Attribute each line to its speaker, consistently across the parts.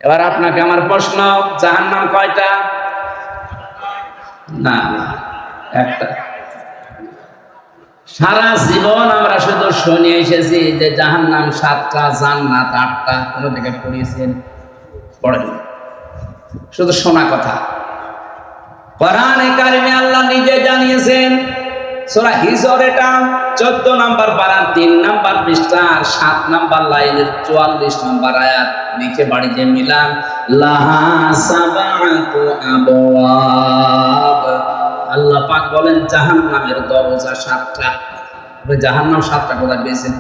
Speaker 1: এবার আপনাকে আমার প্রশ্ন, জাহান্নাম কয়টা? না, একটা। সারা জীবন আমরা শুধু শুনে এসেছি যে জাহান্নাম 7টা, জান্নাত 8টা। কোনো থেকে পড়িয়েছেন? পড়েন, শুধু শোনা কথা। কোরআনে কারিমে আল্লাহ নিজে জানিয়েছেন, সূরা হিজর এটা 14 নম্বর পারা 3 নম্বর পৃষ্ঠা আর 7 নম্বর লাইনের 44 নম্বর আয়াত। লিখে বাড়িতে মিলান, লাহা সাবাতু আবওয়াব। আল্লাহ পাক বলেন জাহান্নামের দরজা 7টা। আপনি জাহান্নাম 7টা কোথায় পেয়েছেন?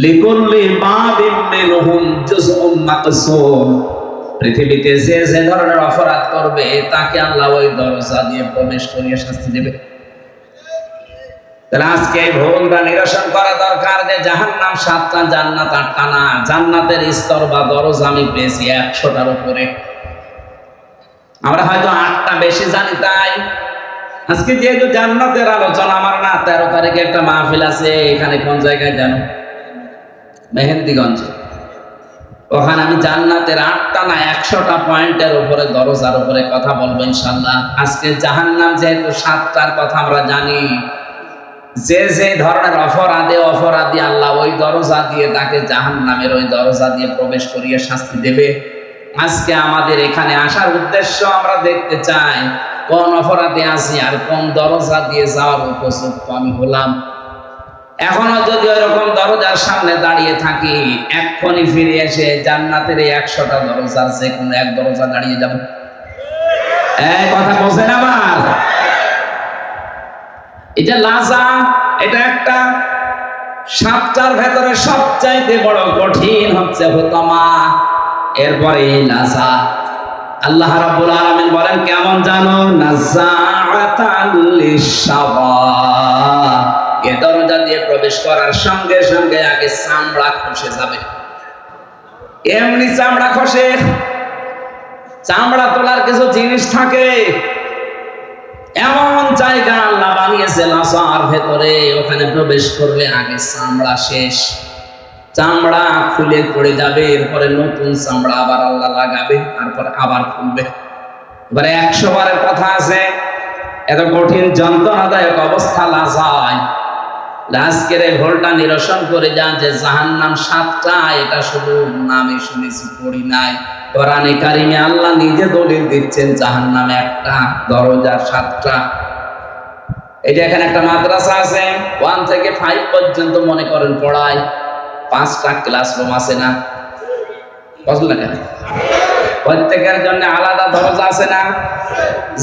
Speaker 1: লিকুল্লি বাবিন মিনহুম জুজউম মাকসুম। পৃথিবীতে যে যে ধরনের অপরাধ করবে তাকে আল্লাহ ওই দরজা দিয়ে প্রবেশ করিয়ে শাস্তি দেবে। তাহলে আজকে এই ভুলটা নিরসন করা দরকার যে জাহান্নাম 7টা, জান্নাত 8টা না। জান্নাতের স্তর বা দরজা আমি পেয়েছি 100টার উপরে। আমরা হয়তো 8টা বেশি জানি, তাই আজকে যেহেতু জান্নাতের আলোচনা, আমার না 13 তারিখে একটা মাহফিল আছে। এখানে কোন জায়গায় জানো? মেহেন্দিগঞ্জে। ওখানে আমি জান্নাতের 8টা না 100টা পয়েন্টের উপরে, দরজার উপরে কথা বলবো ইনশাআল্লাহ। আজকে জাহান্নাম যেহেতু 7টার কথা আমরা জানি, যে যে ধরনের অপরাধী আল্লাহ ওই দরজা দিয়ে তাকে জাহান্নামের ওই দরজা দিয়ে প্রবেশ করিয়ে শাস্তি দেবে। আজকে আমাদের এখানে আসার উদ্দেশ্য, আমরা দেখতে চাই কোন অপরাধে আছি আর কোন দরজা দিয়ে যাওয়ার উপযুক্ত আমি হলাম। এখনো যদি ওইরকম দরজার সামনে দাঁড়িয়ে থাকি, এক্ষুনি ফিরে এসে জান্নাতের এই 100টা দরজার যে কোনো এক দরজা দাঁড়িয়ে যাব। এই কথা বলছেন আবার? এটা লাজা, এটা একটা। 7টার ভেতরে সবচাইতে বড় কঠিন হচ্ছে হুতামা, এরপরে লাজা। আল্লাহ রাব্বুল আলামিন বলেন কেমন জানো? নাযাআতাল লিশাওয়া। এ দরজা দিয়ে প্রবেশ করার সঙ্গে সঙ্গে আগে চামড়া খসে যাবে। এমনি চামড়া খসে, চামড়া তোলার কিছু জিনিস থাকে। এমন জায়গা আল্লাহ বানিয়েছে লাজার ভেতরে, ওখানে প্রবেশ করলে আগে চামড়া শেষ, চামড়া খুলে পড়ে যাবে, এরপরে নতুন চামড়া আবার আল্লাহ লাগাবে, তারপর আবার খুলবে। এবারে 100 বারের কথা আছে। এত কঠিন যন্ত্রণাদায়ক অবস্থা লাজায়। আজকের এই ভুলটা নিরসন করে যান যে জাহান্নাম 7টা, এটা শুধু নামে শুনেছি, পড়ি নাই। কোরআনে কারিমে আল্লাহ নিজে দলিল দিচ্ছেন জাহান্নাম একটা, দরজা 7টা। এই যে এখানে একটা মাদ্রাসা আছে, 1 থেকে 5 পর্যন্ত মনে করেন পড়ায়। 5টা ক্লাসরুম আছে না? বুঝলেন কেন? প্রত্যেকের জন্য আলাদা দরজা আছে না?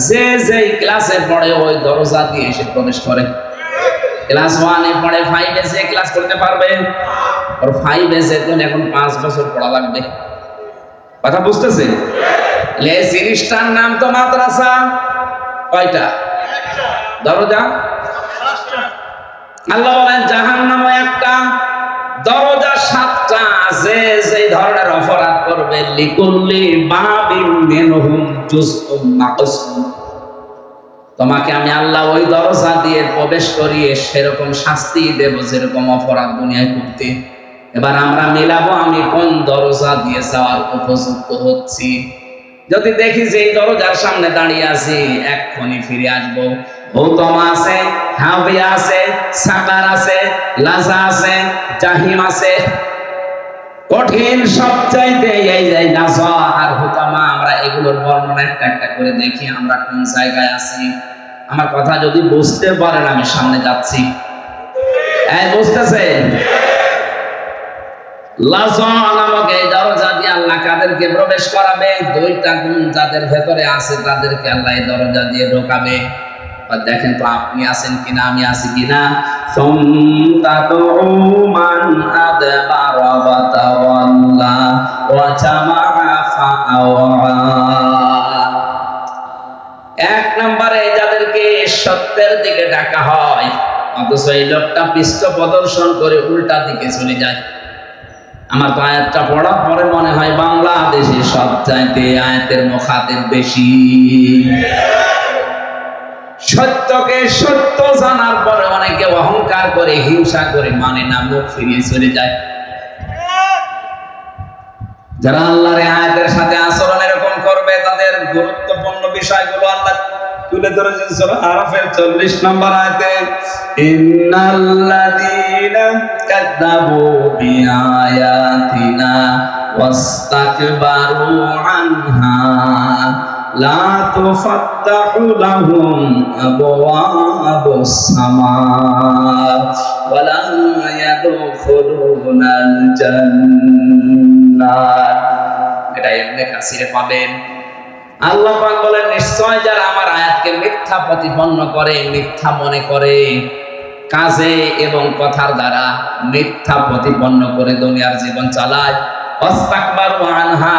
Speaker 1: যে যেই ক্লাসে পড়ে ওই দরজা দিয়ে এসে প্রবেশ করে। ক্লাস 1-এ পড়ে, 5-এ যে ক্লাস করতে পারবে, আর 5-এ যেতেন এখন 5 বছর পড়া লাগবে। কথা বুঝতেছে? এই জিনিসটার নাম তো মাদ্রাসা। কয়টা দরজা? আল্লাহ বলেন জাহান্নাম একটা, দরজা 7টা। যে যে ধরনের অপরাধ করবে, লিকুল্লি বাবিন মিনহুম জুজউম মাকসুম। তোমাকে আমি আল্লাহ ওই দরজা দিয়ে প্রবেশ করিয়ে সেরকম শাস্তি দেব যেরকম অপরাধ দুনিয়ায় করতে। এবার আমরা মিলাবো আমি কোন দরজা দিয়ে যাওয়ার উপযুক্ত হচ্ছি। যদি দেখি যে এই দরজার সামনে দাঁড়িয়ে আছি, এক্ষুনি ফিরে আসবো। হুতামা আছে, হাবিয়া আছে, সাকার আছে, লাজা আছে, জাহিম আছে। কঠিন সবচাইতে এই যে লাজা আর হুতামা, আমরা এগুলোর বর্ণনা একটা একটা করে দেখি আমরা কোন জায়গায় আছি। আমার কথা যদি বুঝতে পারেন আমি সামনে যাচ্ছি। এই বুঝতেছেন? লাজা নামক এই দরজা দিয়ে আল্লাহ কাদেরকে প্রবেশ করাবে? 2টা গুণ যাদের ভেতরে আছে তাদেরকে আল্লাহ এই দরজা দিয়ে ঢোকাবে। দেখেন তো আপনি আছেন কিনা, আমি আছি কিনা। মান আদবারা ওয়া তাওয়াল্লা ওয়া জামাআ ফাআওয়া। 1 নম্বরে যাদেরকে সত্যের দিকে ডাকা হয়, অথচ এই লোকটা পৃষ্ঠ প্রদর্শন করে উল্টা দিকে চলে যায়। আমার তো আয়াতটা পড়ার পরে মনে হয় বাংলাদেশে সবচাইতে আয়াতের মুখাতেব বেশি। সত্যকে সত্য জানার পরে অনেকে অহংকার করে, হিংসা করে, মানে না, মুখ ফিরিয়ে চলে যায়। যারা আল্লাহর আয়াতের সাথে আচরণ এরকম করবে তাদের গুরুত্বপূর্ণ বিষয়গুলো আল্লাহ তুলে ধরেছেন সূরা আরাফের 40 নম্বর আয়াতে, ইন্নাল্লাযীনা কাযযাবু বিআয়াতিনা ওয়াস্তাকবারু আনহা লা তুফাত্তাহু লাহুম আবওয়াবুস সামা ওয়া লা ইয়াদখুলুনাল জান্নাত। এটা ইবনে কাসিরে পাবেন। আল্লাহ পাক বলেন, নিশ্চয় যারা আমার আয়াতকে মিথ্যা প্রতিপন্ন করে, মিথ্যা মনে করে, কাজে এবং কথার দ্বারা মিথ্যা প্রতিপন্ন করে দুনিয়ার জীবন চালায়, ওয়াস্তাকবারু আনহা,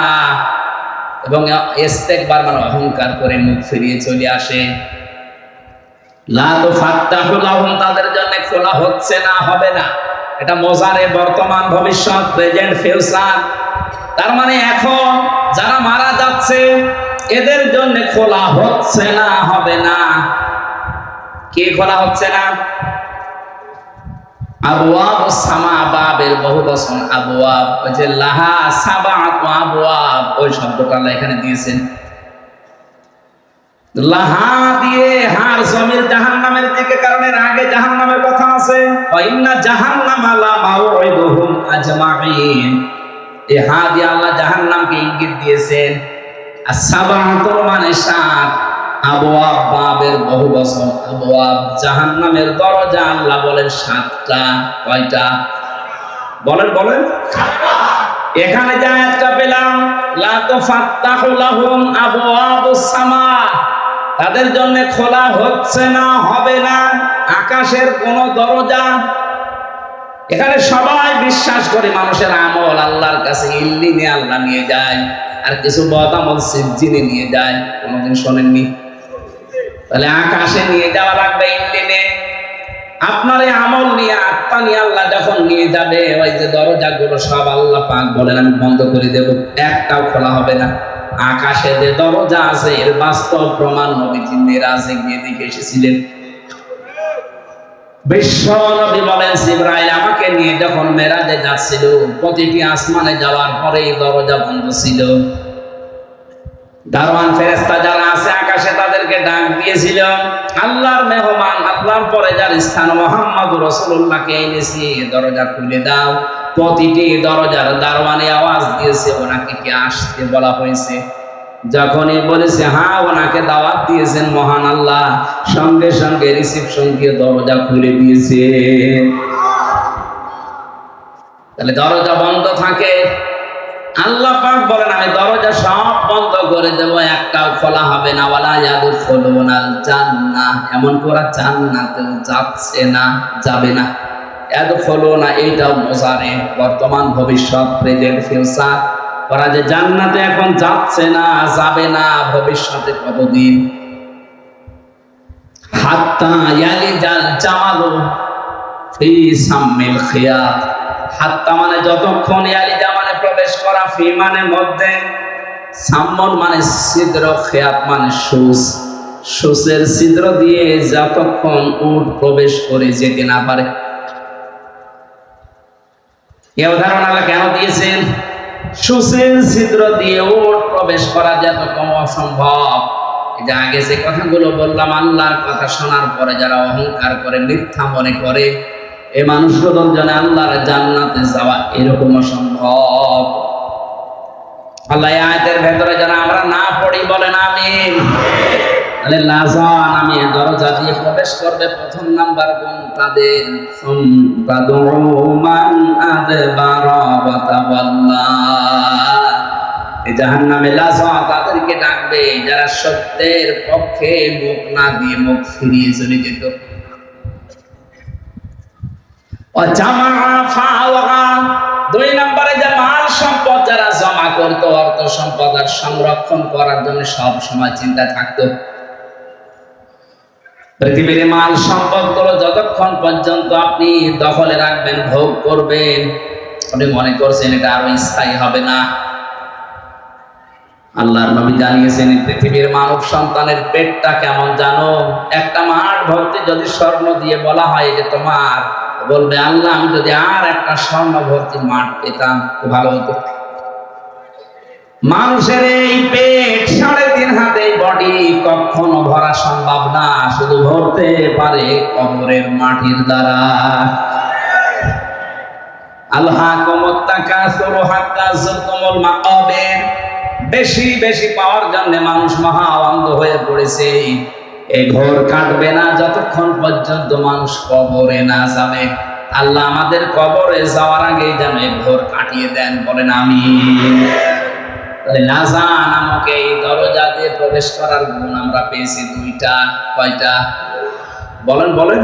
Speaker 1: এবং ইস্তেকবার মানে অহংকার করে মুখ ফিরিয়ে চলে আসে, লা তুফাত্তাহু লাহুম, তাদের জন্য খোলা হচ্ছে না, হবে না। এটা মোজারে, বর্তমান, ভবিষ্যৎ, প্রেজেন্ট, ফিউচার। তার মানে এখন যারা মারা যাচ্ছে এদের জন্য খোলা হচ্ছে না, হবে না। কি খোলা হচ্ছে না? আবওয়াবুস সামা, বাবের বহুবচন আবওয়াব, ওই যে লাহা সাবাআতু আবওয়াব, ওই শব্দটা আল্লাহ এখানে দিয়েছেন। লাহা দিয়ে হার জমির জাহান্নামের দিকে, কারণ এর আগে জাহান্নামের কথা আছে। ওয়া ইন্না জাহান্নামা লা মাউইদুহুম আজমাইন, এই হা দিয়ে আল্লাহ জাহান্নামকে ইঙ্গিত দিয়েছেন। আর সাবাআতু মানে সাত, আবওয়াব বাবের বহুবচন আবওয়াব, জাহান্নামের দরজা আল্লাহ বলেন সাতটা। কয়টা বলেন? বলেন। এখানে যে আয়াতটা পেলাম, লা তুফাত্তাহু লাহুম আবওয়াবুস সামা, তাদের জন্য খোলা হচ্ছে না, হবে না আকাশের কোন দরজা। এখানে সবাই বিশ্বাস করে মানুষের আমল আল্লাহর কাছে ইল্লিনে আল্লাহ নিয়ে যায়, আর কিছু বদআমল সিজ্জিনে নিয়ে যায়। কোনদিন শোনেননি? তাহলে আকাশে নিয়ে যাওয়া লাগবে, ইল্লিনে। আপনার এই আমল নিয়ে, আত্মা নিয়ে আল্লাহ যখন নিয়ে যাবে, ওই যে দরজাগুলো সব আল্লাহ পাক বলেন আমি বন্ধ করে দেব, একটাও খোলা হবে না। আকাশে যে দরজা আছে এর বাস্তব প্রমাণ নবীজি মেরাজে গিয়ে দেখে এসেছিলেন। বিশ্ব নবী বলেন, জিবরাইল আমাকে নিয়ে যখন মেরাজে যাচ্ছিল, প্রতিটি আসমানে যাওয়ার পরে এই দরজা বন্ধ ছিল। দারওয়ান ফেরেশতা যারা আছে আকাশে তাদেরকে ডাক দিয়েছিল, আল্লাহর মেহমান, আল্লাহর পরে যার স্থান মুহাম্মদুর রাসূলুল্লাহকে এনেছি, দরজা খুলে দাও। প্রতিটি দরজার দারওয়ানে আওয়াজ দিয়েছে, ওনাকে কি আসতে বলা হয়েছে? যখনই বলেছে হ্যাঁ, ওনাকে দাওয়াত দিয়েছেন মহান আল্লাহ, সঙ্গে সঙ্গে রিসিপশন দিয়ে দরজা খুলে দিয়েছে। তাহলে দরজা বন্ধ থাকে, আল্লাহ পাক বলেন আমি দরজা সব বন্ধ করে দেব, একটাও খোলা হবে না। ওয়ালা ইয়াদখুলুনাল জান্নাহ, এমন করে জান্নাতেও যাচ্ছে না, যাবে না। ইয়াদখুলুনা এইটাও মোজারে, বর্তমান, ভবিষ্যৎ, প্রেজেন্ট, ফিউচার। ওরা যে জান্নাতে এখন যাচ্ছে না, যাবে না ভবিষ্যতে কতদিন। হাত্তা ইয়ালিজাল জামালু ফি সাম্মিল খিয়াত, হাত্তা মানে যতক্ষণ, ইয়ালিজা মানে প্রবেশ করা, ফি মানে মধ্যে, সাম্মন মানে ছিদ্র, খিয়াত মানে সুস, সুসের ছিদ্র দিয়ে যতক্ষণ উট প্রবেশ করে যেতে না পারে। এই উদাহরণ আল্লাহ কেন দিয়েছেন? সুসের ছিদ্র দিয়ে উট প্রবেশ করা যতক্ষণ অসম্ভব। এটা আগে যে কথাগুলো বললাম, আল্লাহর কথা শোনার পরে যারা অহংকার করে, মিথ্যা মনে করে, এই মানুষগুলোর জন্য আল্লাহর জান্নাতে যাওয়া এরকম অসম্ভব। আল্লাহ আয়াতের ভেতরে যারা আমরা না পড়ি বলেন আমিন। তাহলে লাজান, আমি দরজা দিয়ে প্রবেশ করবে, প্রথম নাম্বার গুণ তাদের, মান আদবারা ওয়া তাওয়াল্লা, এই জাহান্নামে লাজা তাদেরকে ডাকবে যারা সত্যের পক্ষে মুখ না দিয়ে মুখ ফিরিয়ে চলে যেত। দুই নম্বরে যে মাল সম্পদ যারা জমা করতো, অর্থ সম্পদ আর সংরক্ষণ করার জন্য সব সময় চিন্তা থাকতো। পৃথিবীর মাল সম্পদ গুলো যতক্ষণ পর্যন্ত আপনি দখলে রাখবেন, ভোগ করবেন, আপনি মনে করছেন এটা আরো স্থায়ী হবে না। আল্লাহর নবী জানিয়েছেন পৃথিবীর মানব সন্তানের পেটটা কেমন জানো? একটা মাঠ ভর্তি যদি স্বর্ণ দিয়ে বলা হয় যে তোমার, বলবে আল্লাহ আমি যদি আর একটা স্বর্ণ ভর্তি মাঠ পেতাম খুব ভালো হতো। মানুষের এই পেট 3.5 হাতে বডি কখনো ভরা সম্ভব না, শুধু ভরতে পারে কবরের মাটির দ্বারা। আলহাকুমুত তাকাসুর হাত্তা যুরতুমুল মাকাবির। বেশি বেশি পাওয়ার জন্য মানুষ মহা অন্ধ হয়ে পড়েছে। এই ঘোর কাটবে না যতক্ষণ পর্যন্ত মানুষ কবরে না যাবে। আল্লাহ আমাদের কবরে যাওয়ার আগে যেন এই ঘোর কাটিয়ে দেন, বলেন আমিন। লাজা নামক এই দরজা দিয়ে প্রবেশ করার গুণ আমরা পেয়েছি 2টা। কয়টা বলেন বলেন?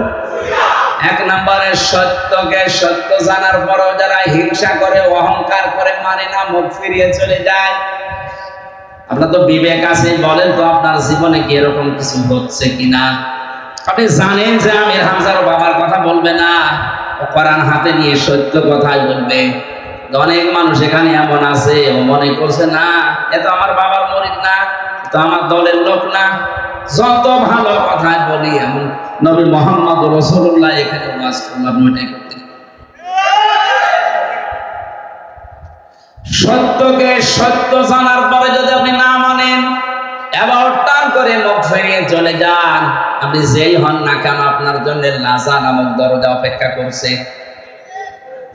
Speaker 1: 1 নম্বরে সত্যকে সত্য জানার পরও যারা হিংসা করে, অহংকার করে, মানে না, মুখ ফিরিয়ে চলে যায়। আপনার তো বিবেক আছে, বলেন তো আপনার জীবনে কি এরকম কিছু হচ্ছে কিনা? আপনি জানেন যে আমির হামজার বাবার কথা বলবে না, কোরআন হাতে নিয়ে সত্য কথাই বলবে। অনেক মানুষ এখানে এমন আছে, ও মনে করছে না এ তো আমার বাবার মরিদ না, তো আমার দলের লোক না। যত ভালো কথাই বলি, এমন নবী মুহাম্মদ রাসূলুল্লাহ এখানে ওয়াজ করলাম, ওইটাই করতে। সত্যকে সত্য জানার পরে যদি আপনি না মানেন, এবার টান করে মুখ ফিরিয়ে চলে যান, আপনি যেই হন না কেন আপনার জন্য লাজা নামক দরজা অপেক্ষা করছে।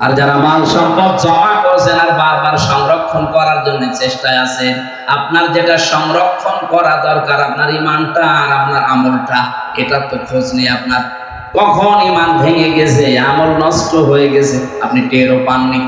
Speaker 1: আর যারা মাল সম্পদ জমা করছেন আর বারবার সংরক্ষণ করার জন্য চেষ্টায় আছেন, আপনার যেটা সংরক্ষণ করা দরকার, আপনার ইমানটা আর আপনার আমলটা, এটার তো খোঁজ নেই আপনার। কখন ইমান ভেঙে গেছে, আমল নষ্ট হয়ে গেছে, আপনি টেরও পাননি।